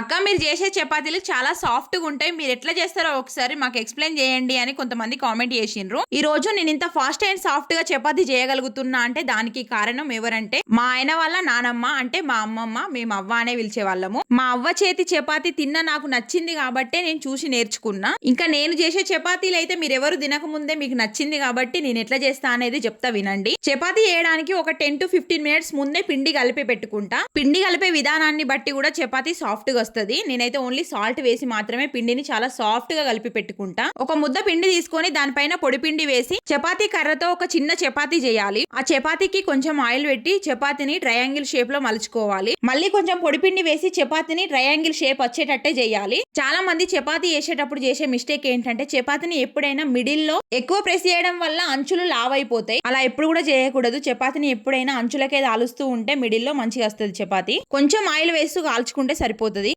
అక్క మీరు చేసే చపాతీలు చాలా సాఫ్ట్‌గా ఉంటాయి. మీరు ఎట్లా చేస్తారో ఒకసారి మాకు ఎక్స్‌ప్లెయిన్ చేయండి అని కొంతమంది కామెంట్ చేసిండ్రు. ఈ రోజు నేను ఇంత ఫాస్ట్ అండ్ సాఫ్ట్‌గా చపాతీ చేయగలుగుతున్నా అంటే దానికి కారణం ఎవరంటే మా ఆయన వాళ్ళ నానమ్మ అంటే మా అమ్మమ్మ. మేము అవ్వ అనే పిలిచేవాళ్ళము. మా అవ్వ చేతి చపాతీ తిన్న నాకు నచ్చింది కాబట్టే నేను చూసి నేర్చుకున్నా. ఇంకా నేను చేసే చపాతీలు అయితే మీరెవరు తినకముందే మీకు నచ్చింది కాబట్టి నేను ఎట్లా చేస్తా అనేది చెప్తా వినండి. చపాతీ చేయడానికి ఒక 10-15 మినిట్స్ ముందే పిండి కలిపి పెట్టుకుంటా. పిండి కలిపే విధానాన్ని బట్టి కూడా చపాతీ సాఫ్ట్‌గా వస్తది. నేనైతే ఓన్లీ సాల్ట్ వేసి మాత్రమే పిండిని చాలా సాఫ్ట్ గా కలిపి పెట్టుకుంటా. ఒక ముద్ద పిండి తీసుకొని దానిపైన పొడి పిండి వేసి చపాతీ కర్రతో ఒక చిన్న చపాతీ చేయాలి. ఆ చపాతీకి కొంచెం ఆయిల్ పెట్టి చపాతీని ట్రయాంగిల్ షేప్ లో మలుచుకోవాలి. మళ్ళీ కొంచెం పొడి పిండి వేసి చపాతీని ట్రయాంగిల్ షేప్ వచ్చేటట్టే చేయాలి. చాలా మంది చపాతీ చేసేటప్పుడు చేసే మిస్టేక్ ఏంటంటే చపాతీని ఎప్పుడైనా మిడిల్ లో ఎక్కువ ప్రెస్ చేయడం వల్ల అంచులు లావ్ అయిపోతాయి. అలా ఎప్పుడు కూడా చేయకూడదు. చపాతీని ఎప్పుడైనా అంచులకే దాలుస్తూ ఉంటే మిడిల్ లో మంచిగా వస్తుంది చపాతీ. కొంచెం ఆయిల్ వేస్తూ కాల్చుకుంటే సరిపోతుంది.